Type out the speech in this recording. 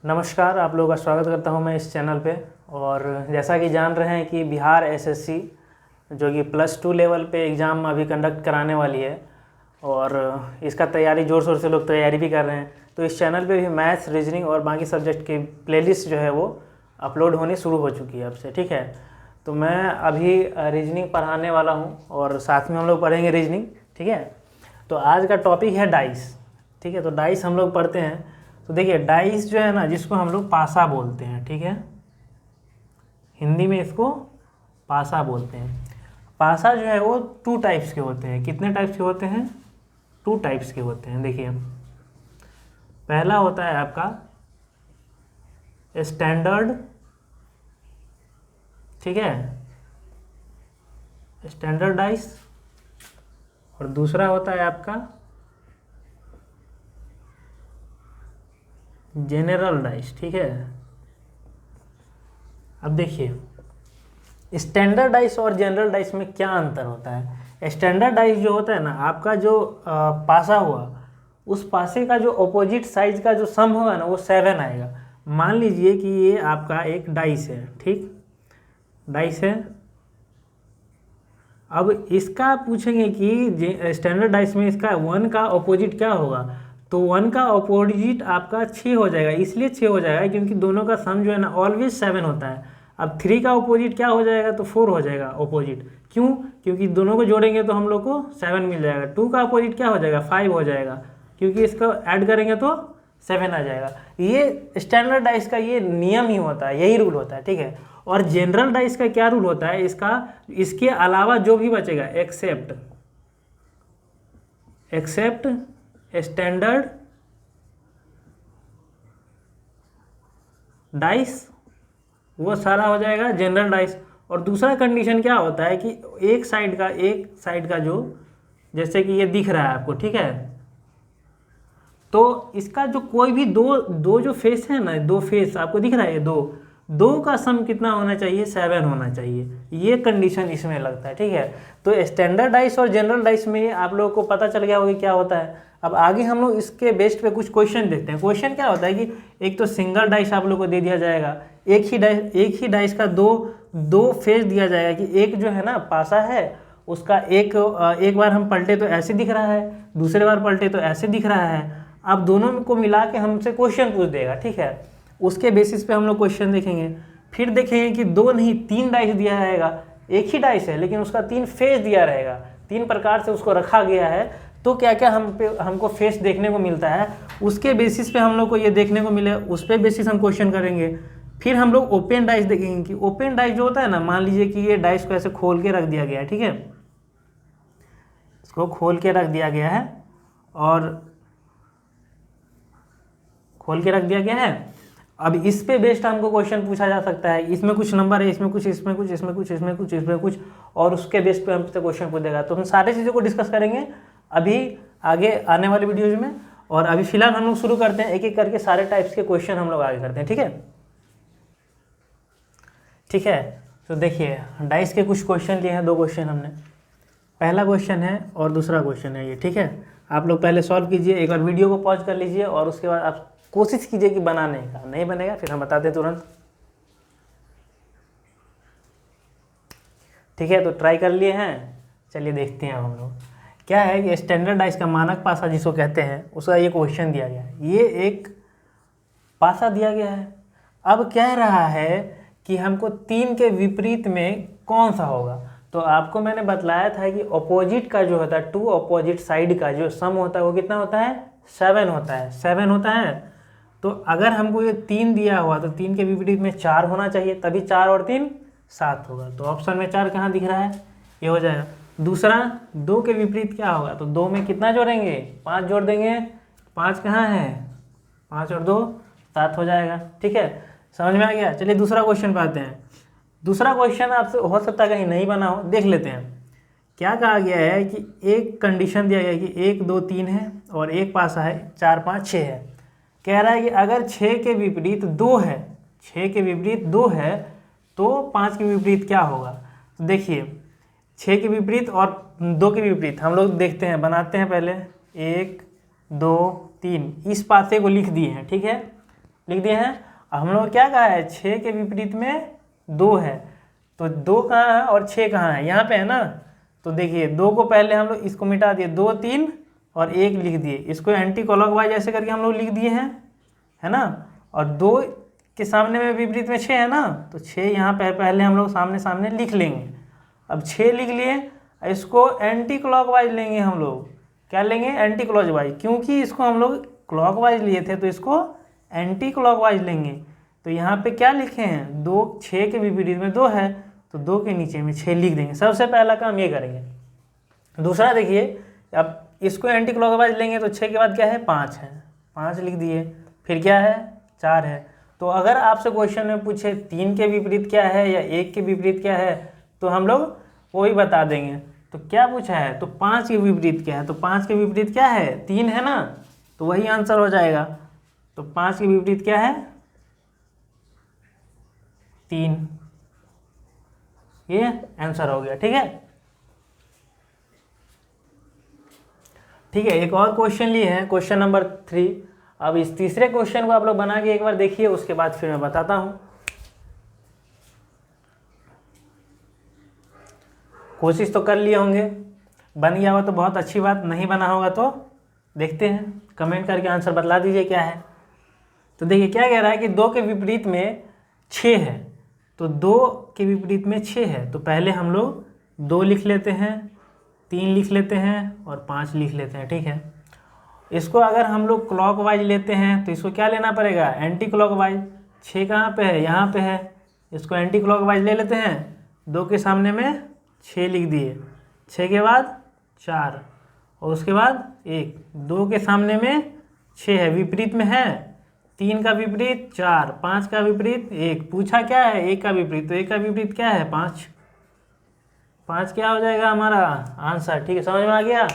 नमस्कार, आप लोगों का स्वागत करता हूं मैं इस चैनल पे। और जैसा कि जान रहे हैं कि बिहार एसएससी जो कि +2 लेवल पे एग्ज़ाम अभी कंडक्ट कराने वाली है और इसका तैयारी ज़ोर शोर से लोग तैयारी भी कर रहे हैं। तो इस चैनल पे भी मैथ्स, रीजनिंग और बाकी सब्जेक्ट की प्लेलिस्ट जो है वो अपलोड होनी शुरू हो चुकी है अब से, ठीक है। तो मैं अभी रीजनिंग पढ़ाने वाला हूँ और साथ में हम लोग पढ़ेंगे रीजनिंग, ठीक है। तो आज का टॉपिक है डाइस, ठीक है। तो डाइस हम लोग पढ़ते हैं। तो देखिए, डाइस जो है ना, जिसको हम लोग पासा बोलते हैं, ठीक है। हिंदी में इसको पासा बोलते हैं। पासा जो है वो 2 टाइप्स के होते हैं। कितने टाइप्स के होते हैं? 2 टाइप्स के होते हैं। देखिए, पहला होता है आपका स्टैंडर्ड, ठीक है, स्टैंडर्ड डाइस। और दूसरा होता है आपका जनरल डाइस, ठीक है। अब देखिए, स्टैंडर्ड डाइस और जनरल डाइस में क्या अंतर होता है। स्टैंडर्ड डाइस जो होता है ना, आपका जो पासा हुआ, उस पासे का जो अपोजिट साइज का जो सम होगा ना, वो 7 आएगा। मान लीजिए कि ये आपका एक डाइस है, ठीक, डाइस है। अब इसका पूछेंगे कि स्टैंडर्ड डाइस में इसका 1 का अपोजिट क्या होगा, तो 1 का अपोजिट आपका 6 हो जाएगा। इसलिए 6 हो जाएगा क्योंकि दोनों का सम जो है ना ऑलवेज 7 होता है। अब 3 का अपोजिट क्या हो जाएगा, तो 4 हो जाएगा अपोजिट। क्यों? क्योंकि दोनों को जोड़ेंगे तो हम लोग को 7 मिल जाएगा। 2 का अपोजिट क्या हो जाएगा, 5 हो जाएगा, क्योंकि इसको ऐड करेंगे तो 7 आ जाएगा। ये स्टैंडर्ड डाइस का ये नियम ही होता है, यही रूल होता है, ठीक है। और जनरल डाइस का क्या रूल होता है, इसके अलावा जो भी बचेगा एक्सेप्ट स्टैंडर्ड डाइस, वो सारा हो जाएगा जनरल डाइस। और दूसरा कंडीशन क्या होता है कि एक साइड का जो, जैसे कि ये दिख रहा है आपको, ठीक है, तो इसका जो कोई भी दो जो फेस है ना, 2 फेस आपको दिख रहा है, दो का सम कितना होना चाहिए, 7 होना चाहिए। ये कंडीशन इसमें लगता है, ठीक है। तो स्टैंडर्ड डाइस और जनरल डाइस में आप लोगों को पता चल गया होगा क्या होता है। अब आगे हम लोग इसके बेस्ड पे कुछ क्वेश्चन देखते हैं। क्वेश्चन क्या होता है कि एक तो सिंगल डाइस आप लोग को दे दिया जाएगा, एक ही डाइस का दो फेस दिया जाएगा कि एक जो है ना पासा है, उसका एक बार हम पलटे तो ऐसे दिख रहा है, दूसरे बार पलटे तो ऐसे दिख रहा है। अब दोनों को मिला के हमसे क्वेश्चन पूछ देगा, ठीक है। उसके बेसिस पे हम लोग क्वेश्चन देखेंगे। फिर देखेंगे कि 2 नहीं 3 डाइस दिया जाएगा, एक ही डाइस है लेकिन उसका 3 फेस दिया रहेगा, 3 प्रकार से उसको रखा गया है। तो क्या क्या हमको फेस देखने को मिलता है, उसके बेसिस पे हम लोग को ये देखने को मिले, उस पर बेसिस हम क्वेश्चन करेंगे। फिर हम लोग ओपन डाइस देखेंगे कि ओपन डाइस जो होता है ना, मान लीजिए कि ये डाइस को ऐसे खोल के रख दिया गया है, ठीक है, इसको खोल के रख दिया गया है और खोल के रख दिया गया है। अब इस पे बेस्ड हमको क्वेश्चन पूछा जा सकता है। इसमें कुछ नंबर है, इसमें कुछ, इसमें कुछ, इसमें कुछ, इसमें कुछ, इसमें कुछ, और उसके बेस्ड पे हमसे क्वेश्चन पूछेगा। तो हम सारे चीज़ों को डिस्कस करेंगे अभी आगे आने वाली वीडियोज में। और अभी फिलहाल हम लोग शुरू करते हैं, एक एक करके सारे टाइप्स के क्वेश्चन हम लोग आगे करते हैं, ठीक है। ठीक है, तो देखिए, डाइस के कुछ क्वेश्चन लिए हैं, 2 क्वेश्चन हमने। पहला क्वेश्चन है और दूसरा क्वेश्चन है ये, ठीक है। आप लोग पहले सॉल्व कीजिए, एक बार वीडियो को पॉज कर लीजिए और उसके बाद आप कोशिश कीजिए कि बनाने का। नहीं बनेगा फिर हम बताते हैं तुरंत, ठीक है। तो ट्राई कर लिए हैं, चलिए देखते हैं हम लोग। क्या है कि स्टैंडर्ड डाइस का मानक पासा जिसको कहते हैं, उसका ये क्वेश्चन दिया गया है। ये एक पासा दिया गया है। अब कह रहा है कि हमको 3 के विपरीत में कौन सा होगा। तो आपको मैंने बतलाया था कि अपोजिट का जो होता है, 2 अपोजिट साइड का जो सम होता है वो कितना होता है, 7 होता है, 7 होता है। तो अगर हमको ये 3 दिया हुआ तो 3 के विपरीत में 4 होना चाहिए, तभी 4 और 3 7 होगा। तो ऑप्शन में 4 कहाँ दिख रहा है, ये हो जाएगा। दूसरा, 2 के विपरीत क्या होगा, तो 2 में कितना जोड़ेंगे, 5 जोड़ देंगे। 5 कहाँ है, 5 और 2 7 हो जाएगा, ठीक है। समझ में आ गया। चलिए दूसरा क्वेश्चन पे आते हैं। दूसरा क्वेश्चन आपसे हो सकता है कहीं नहीं बना हो, देख लेते हैं। क्या कहा गया है कि एक कंडीशन दिया गया है कि 1 2 3 है और एक पासा है 4 5 6 है। कह रहा है कि अगर 6 के विपरीत 2 है, 6 के विपरीत 2 है तो 5 के विपरीत क्या होगा। तो देखिए, 6 के विपरीत और 2 के विपरीत हम लोग देखते हैं, बनाते हैं पहले। 1 2 3 इस पासे को लिख दिए हैं, ठीक है। लिख दिए हैं। अब हम लोग क्या कहा है, 6 के विपरीत में 2 है, तो 2 कहाँ है और 6 कहाँ है, यहाँ पे है ना। तो देखिए 2 को पहले हम लोग इसको मिटा दिए, 2 3 और 1 लिख दिए, इसको एंटी क्लॉकवाइज ऐसे करके हम लोग लिख दिए हैं, है ना। और 2 के सामने में विपरीत में 6 है ना, तो 6 यहाँ पे पहले हम लोग सामने सामने लिख लेंगे। अब 6 लिख लिए, इसको एंटी क्लॉकवाइज लेंगे हम लोग। क्या लेंगे, एंटी क्लॉकवाइज, क्योंकि इसको हम लोग क्लॉकवाइज लिए थे तो इसको एंटी क्लॉकवाइज लेंगे। तो यहाँ पे क्या लिखे हैं, 2, 6 के विपरीत में 2 है, तो 2 के नीचे में 6 लिख देंगे। सबसे पहला काम ये करेंगे। दूसरा देखिए, अब इसको एंटी क्लॉकवाइज लेंगे तो 6 के बाद क्या है, 5 है, 5 लिख दिए। फिर क्या है, 4 है। तो अगर आपसे क्वेश्चन में पूछे 3 के विपरीत क्या है या 1 के विपरीत क्या है, तो हम लोग वो ही बता देंगे। तो क्या पूछा है, तो 5 के विपरीत क्या है, तो 5 के विपरीत क्या है, 3 है ना, तो वही आंसर हो जाएगा। तो 5 के विपरीत क्या है, 3, ये आंसर हो गया। ठीक है, ठीक है। एक और क्वेश्चन लिए हैं, क्वेश्चन नंबर 3। अब इस तीसरे क्वेश्चन को आप लोग बना के एक बार देखिए, उसके बाद फिर मैं बताता हूँ। कोशिश तो कर लिए होंगे, बन गया हो तो बहुत अच्छी बात, नहीं बना होगा तो देखते हैं, कमेंट करके आंसर बतला दीजिए क्या है। तो देखिए क्या कह रहा है कि 2 के विपरीत में 6 है, तो 2 के विपरीत में 6 है, तो पहले हम लोग 2 लिख लेते हैं, 3 लिख लेते हैं और 5 लिख लेते हैं। ठीक है, इसको अगर हम लोग क्लॉकवाइज लेते हैं तो इसको क्या लेना पड़ेगा, एंटी क्लॉकवाइज। 6 कहाँ पे है, यहाँ पे है, इसको एंटी क्लॉकवाइज ले लेते हैं। 2 के सामने में 6 लिख दिए, 6 के बाद 4 और उसके बाद 1, 2 के सामने में 6 है, विपरीत में है, 3 का विपरीत 4, 5 का विपरीत 1, पूछा क्या है 1 का विपरीत, तो 1 का विपरीत क्या है, 5, 5 क्या हो जाएगा हमारा आंसर। ठीक है, समझ में आ गया।